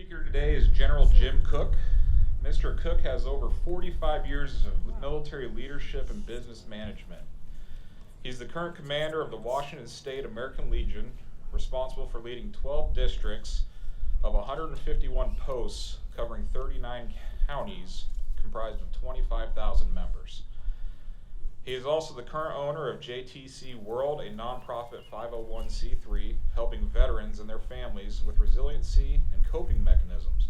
Speaker today is General Jim Cook. Mr. Cook has over 45 years of military leadership and business management. He's the current commander of the Washington State American Legion, responsible for leading 12 districts of 151 posts covering 39 counties comprised of 25,000 members. He is also the current owner of JTC World, a nonprofit 501c3 helping veterans and their families with resiliency and coping mechanisms.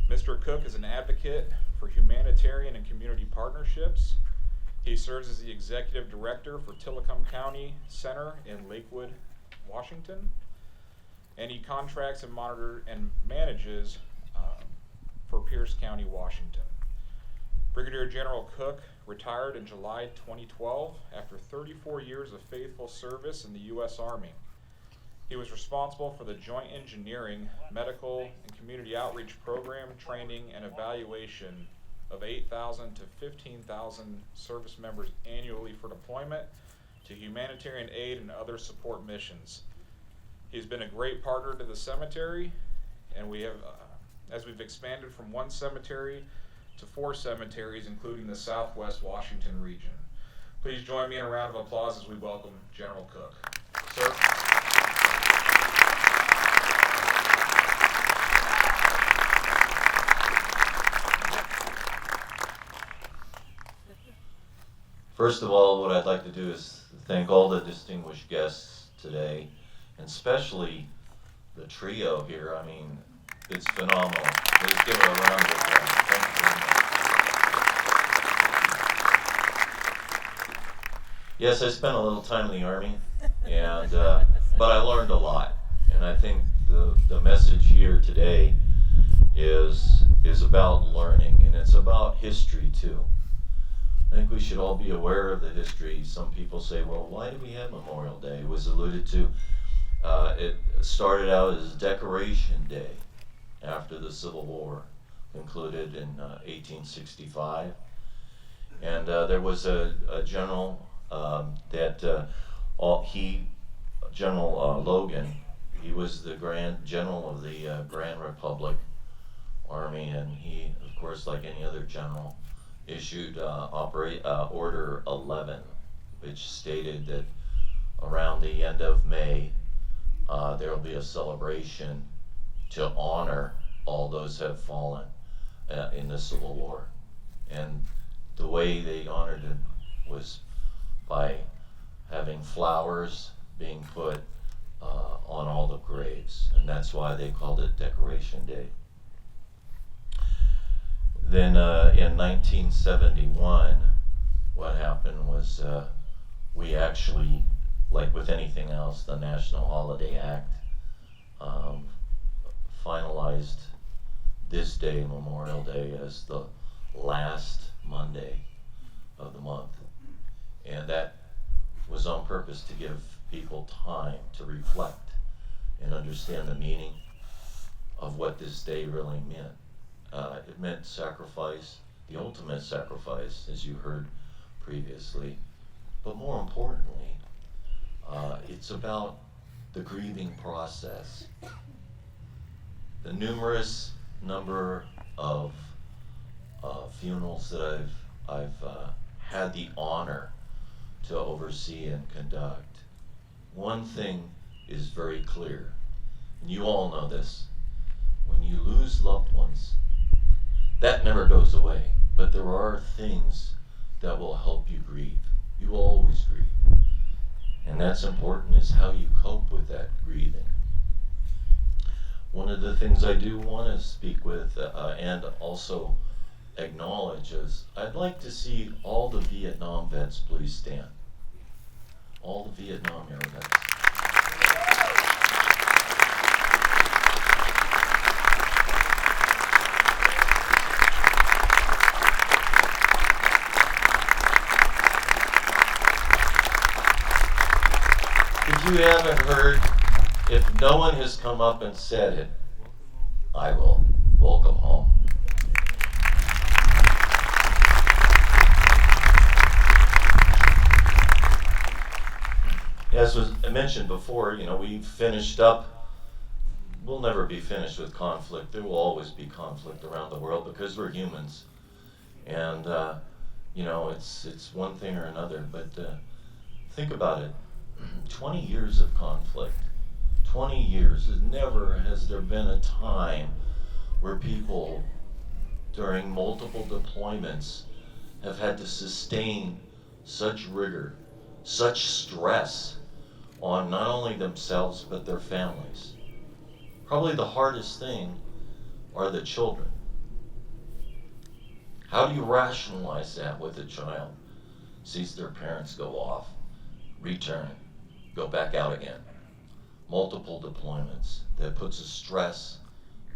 Mr. Cook is an advocate for humanitarian and community partnerships. He serves as the executive director for Tillicum County Center in Lakewood, Washington, and he contracts and monitors and manages for Pierce County, Washington. Brigadier General Cook retired in July 2012 after 34 years of faithful service in the U.S. Army. He was responsible for the Joint Engineering, Medical, and Community Outreach Program, training, and evaluation of 8,000 to 15,000 service members annually for deployment to humanitarian aid and other support missions. He's been a great partner to the cemetery, and we have, as we've expanded from one cemetery to 4 cemeteries, including the Southwest Washington region. Please join me in a round of applause as we welcome General Cook. Sir. First of all, what I'd like to do is thank all the distinguished guests today, and especially the trio here. I mean, it's phenomenal. Please give it a round of applause. Thank you very much. Yes, I spent a little time in the Army, and but I learned a lot. And I think the message here today is about learning, and it's about history too. I think we should all be aware of the history. Some people say, well, why do we have Memorial Day? It was alluded to. It started out as Decoration Day after the Civil War concluded in 1865. And there was a general General Logan, he was the Grand General of the Grand Republic Army, and he, of course, like any other general, issued Order 11, which stated that around the end of May, there will be a celebration to honor all those who have fallen in the Civil War. And the way they honored it was by having flowers being put on all the graves, and that's why they called it Decoration Day. Then in 1971, what happened was we actually, like with anything else, the National Holiday Act finalized this day, Memorial Day, as the last Monday of the month. And that was on purpose to give people time to reflect and understand the meaning of what this day really meant. It meant sacrifice, the ultimate sacrifice, as you heard previously. But more importantly, it's about the grieving process. The numerous number of funerals that I've had the honor to oversee and conduct. One thing is very clear, and you all know this: when you lose loved ones, that never goes away, but there are things that will help you grieve. You will always grieve. And that's important, is how you cope with that grieving. One of the things I do want to speak with and also acknowledge is, I'd like to see all the Vietnam vets please stand. All the Vietnam era vets. If you haven't heard, if no one has come up and said it, I will. Welcome home. As was mentioned before, we finished up we'll never be finished with conflict. There will always be conflict around the world because we're humans. And, it's one thing or another. But think about it. 20 years of conflict. 20 years. Never has there been a time where people, during multiple deployments, have had to sustain such rigor, such stress on not only themselves but their families. Probably the hardest thing are the children. How do you rationalize that with a child? Sees their parents go off, return, go back out again. Multiple deployments. That puts a stress.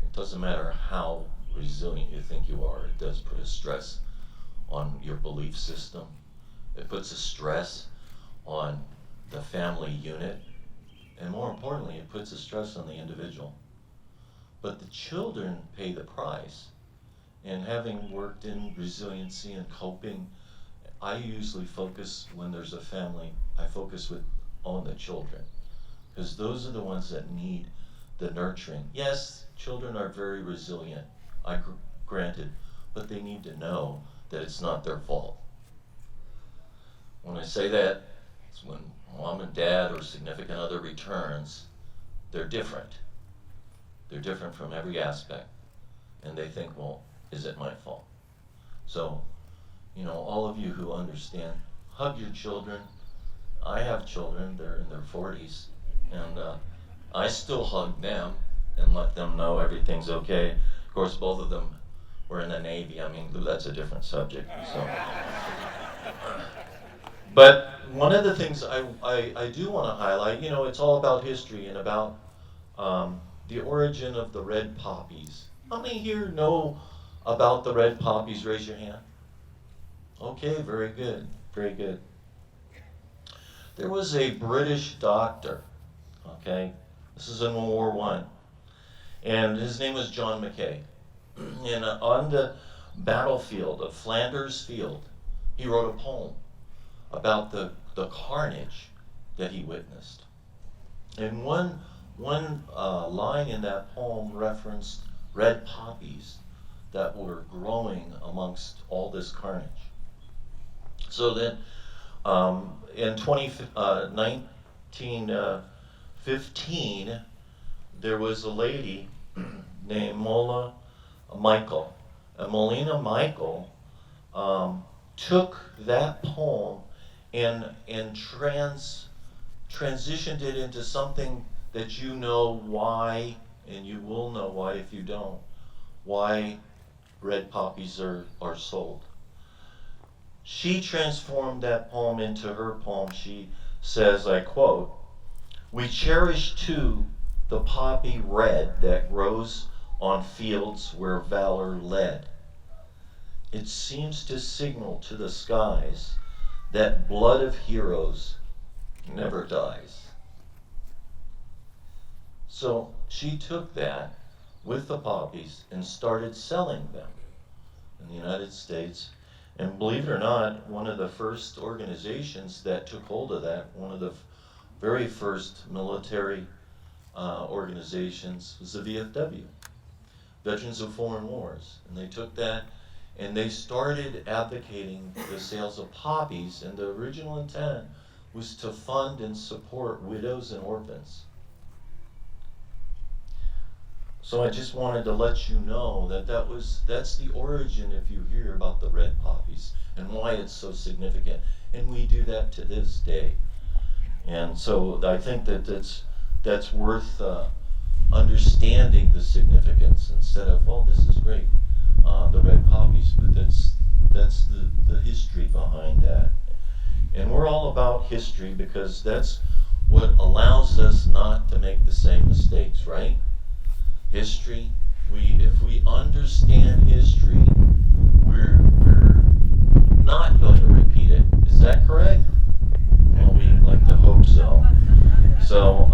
It doesn't matter how resilient you think you are, it does put a stress on your belief system. It puts a stress on the family unit. And more importantly, it puts a stress on the individual. But the children pay the price. And having worked in resiliency and coping, I usually focus, when there's a family, I focus on the children. Because those are the ones that need the nurturing. Yes, children are very resilient, granted, but they need to know that it's not their fault. When I say that, it's when mom and dad or significant other returns, they're different. They're different from every aspect. And they think, well, is it my fault? So, all of you who understand, hug your children. I have children, they're in their 40s, and I still hug them and let them know everything's okay. Of course, both of them were in the Navy. I mean, that's a different subject. So, but one of the things I do want to highlight, it's all about history and about the origin of the red poppies. How many here know about the red poppies? Raise your hand. Okay, very good, very good. There was a British doctor, okay? This is in World War I. And his name was John Mackay. And on the battlefield of Flanders Field, he wrote a poem about the carnage that he witnessed. And one line in that poem referenced red poppies that were growing amongst all this carnage. So then, in 1915, there was a lady named Mola Michael. And Molina Michael took that poem and transitioned it into something that you know why, and you will know why if you don't, why red poppies are sold. She transformed that poem into her poem. She says, I quote, "We cherish too the poppy red that grows on fields where valor led. It seems to signal to the skies that blood of heroes never dies." So she took that with the poppies and started selling them in the United States. And believe it or not, one of the first organizations that took hold of that, one of the very first military organizations, was the VFW, Veterans of Foreign Wars. And they took that and they started advocating the sales of poppies, and the original intent was to fund and support widows and orphans. So I just wanted to let you know that's the origin, if you hear about the red poppies and why it's so significant. And we do that to this day. And so I think that's worth understanding the significance instead of, well, this is great, the red poppies, but that's the history behind that. And we're all about history because that's what allows us not to make the same mistakes, right? History, if we understand history, we're not going to repeat it. Is that correct? Well, we like to hope so. So,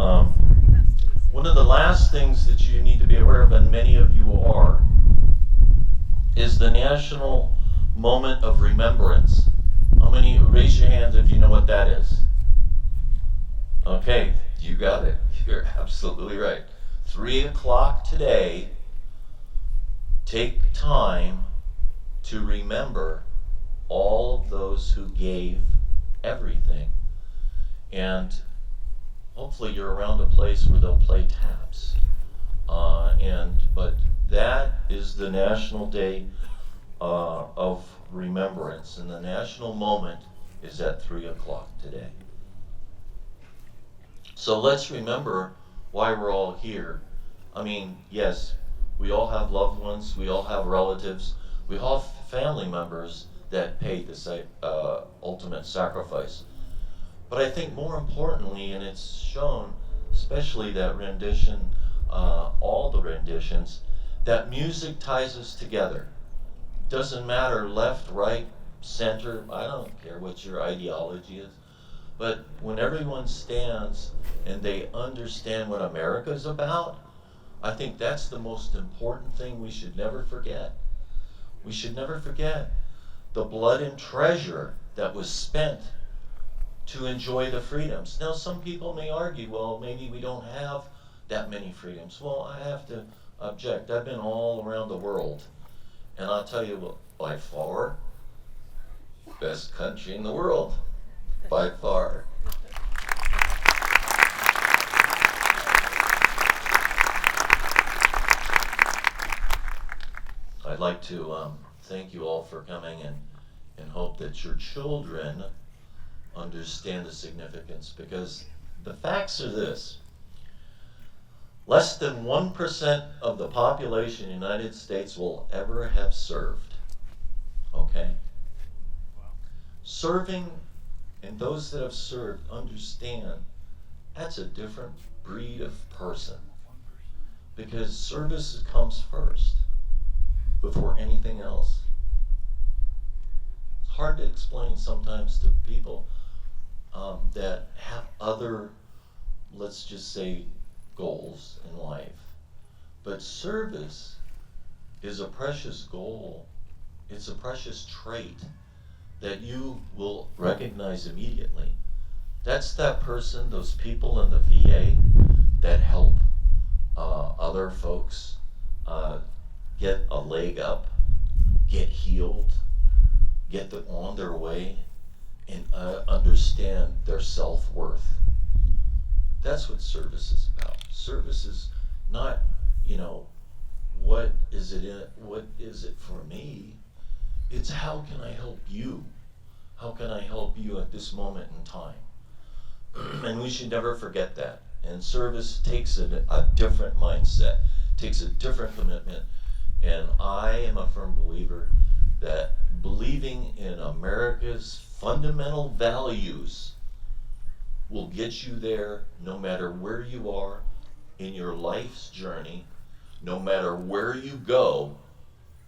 one of the last things that you need to be aware of, and many of you are, is the National Moment of Remembrance. How many, raise your hands if you know what that is? Okay, you got it. You're absolutely right. 3 o'clock today, take time to remember all of those who gave everything. And hopefully you're around a place where they'll play taps. But that is the National Day of Remembrance, and the national moment is at 3 o'clock today. So let's remember why we're all here. I mean, yes, we all have loved ones, we all have relatives, we all have family members that paid the ultimate sacrifice. But I think more importantly, and it's shown, especially that rendition, all the renditions, that music ties us together. Doesn't matter left, right, center, I don't care what your ideology is. But when everyone stands and they understand what America's about, I think that's the most important thing we should never forget. We should never forget the blood and treasure that was spent to enjoy the freedoms. Now, some people may argue, well, maybe we don't have that many freedoms. Well, I have to object. I've been all around the world, and I'll tell you what, by far, best country in the world, by far. I'd like to thank you all for coming, and hope that your children understand the significance, because the facts are this: less than 1% of the population in the United States will ever have served. Okay? Serving, and those that have served understand that's a different breed of person, because service comes first before anything else. It's hard to explain sometimes to people that have other, let's just say, goals in life. But service is a precious goal. It's a precious trait that you will recognize immediately. That's that person, those people in the VA that help other folks get a leg up, get healed, get on their way, and understand their self-worth. That's what service is about. Service is not, what is it for me? It's how can I help you? How can I help you at this moment in time? And we should never forget that. And service takes a different mindset, takes a different commitment. And I am a firm believer that believing in America's fundamental values will get you there no matter where you are in your life's journey, no matter where you go,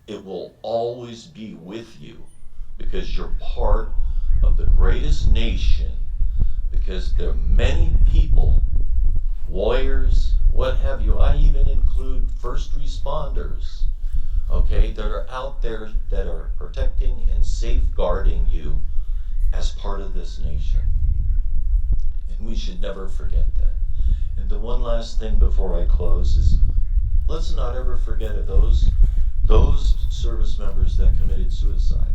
it will always be with you, because you're part of the greatest nation, because there are many people, warriors, what have you. I even include first responders, okay, that are out there that are protecting and safeguarding you as part of this nation. And we should never forget that. And the one last thing before I close is, let's not ever forget of those service members that committed suicide.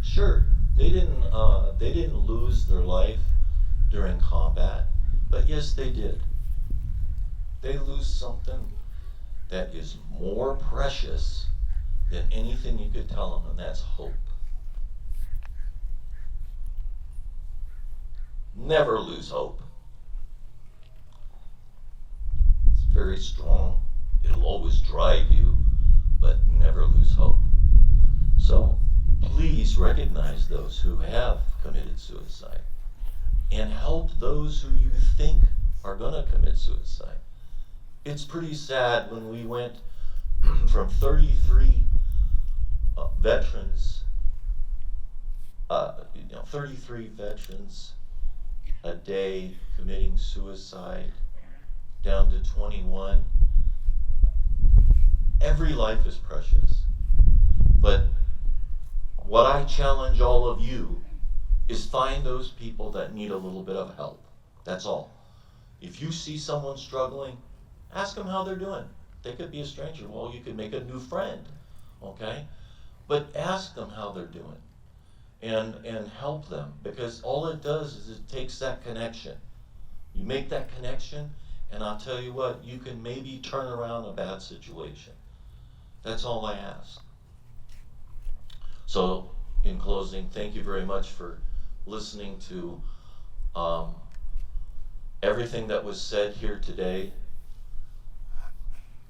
Sure, they didn't lose their life during combat, but yes, they did. They lose something that is more precious than anything you could tell them, and that's hope. Never lose hope. It's very strong. It'll always drive you, but never lose hope. So please recognize those who have committed suicide and help those who you think are going to commit suicide. It's pretty sad when we went from 33 veterans, 33 veterans a day committing suicide down to 21. Every life is precious. But what I challenge all of you is find those people that need a little bit of help. That's all. If you see someone struggling, ask them how they're doing. They could be a stranger. Well, you could make a new friend, okay? But ask them how they're doing and help them, because all it does is it takes that connection. You make that connection, and I'll tell you what, you can maybe turn around a bad situation. That's all I ask. So, in closing, thank you very much for listening to everything that was said here today.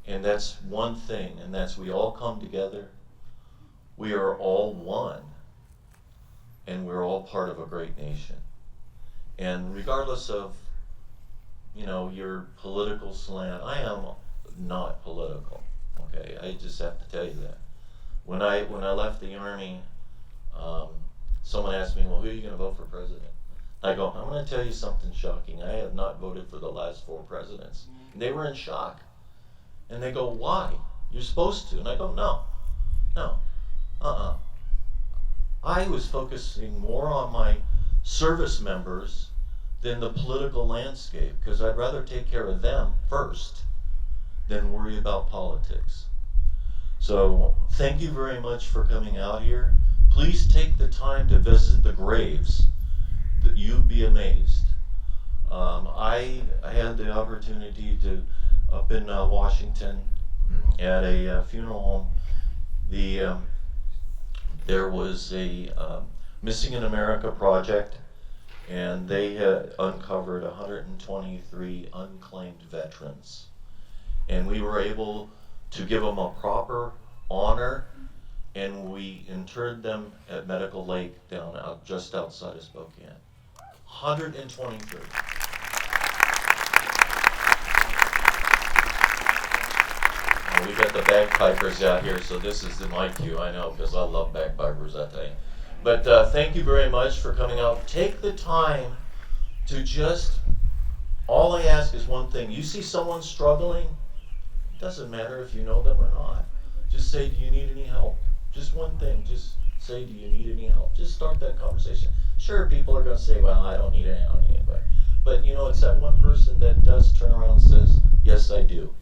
And that's one thing, and that's we all come together. We are all one, and we're all part of a great nation. And regardless of, your political slant, I am not political, okay? I just have to tell you that. When I left the Army, someone asked me, well, who are you going to vote for president? I go, I'm going to tell you something shocking. I have not voted for the last 4 presidents. And they were in shock. And they go, why? You're supposed to. And I go, no. I was focusing more on my service members than the political landscape, because I'd rather take care of them first than worry about politics. So thank you very much for coming out here. Please take the time to visit the graves. You'd be amazed. I had the opportunity to, up in Washington, at a funeral home, there was a Missing in America project, and they had uncovered 123 unclaimed veterans. And we were able to give them a proper honor, and we interred them at Medical Lake just outside of Spokane. 123. We got the bagpipers out here, so this is my cue. I know, because I love bagpipers, I tell you. But thank you very much for coming out. Take the time to all I ask is one thing. You see someone struggling, it doesn't matter if you know them or not. Just say, do you need any help? Just one thing. Just say, do you need any help? Just start that conversation. Sure, people are going to say, well, I don't need any help. But it's that one person that does turn around and says, yes, I do.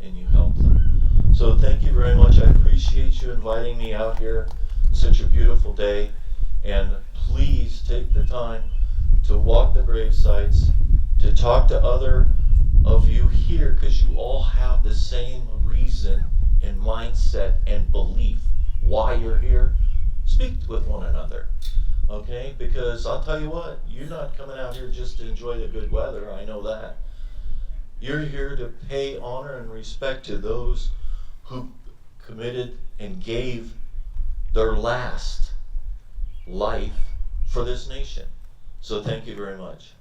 And you help them. So thank you very much. I appreciate you inviting me out here. Such a beautiful day. And please take the time to walk the grave sites, to talk to other of you here, because you all have the same reason and mindset and belief why you're here. Speak with one another, okay? Because I'll tell you what, you're not coming out here just to enjoy the good weather, I know that. You're here to pay honor and respect to those who committed and gave their last life for this nation. So thank you very much.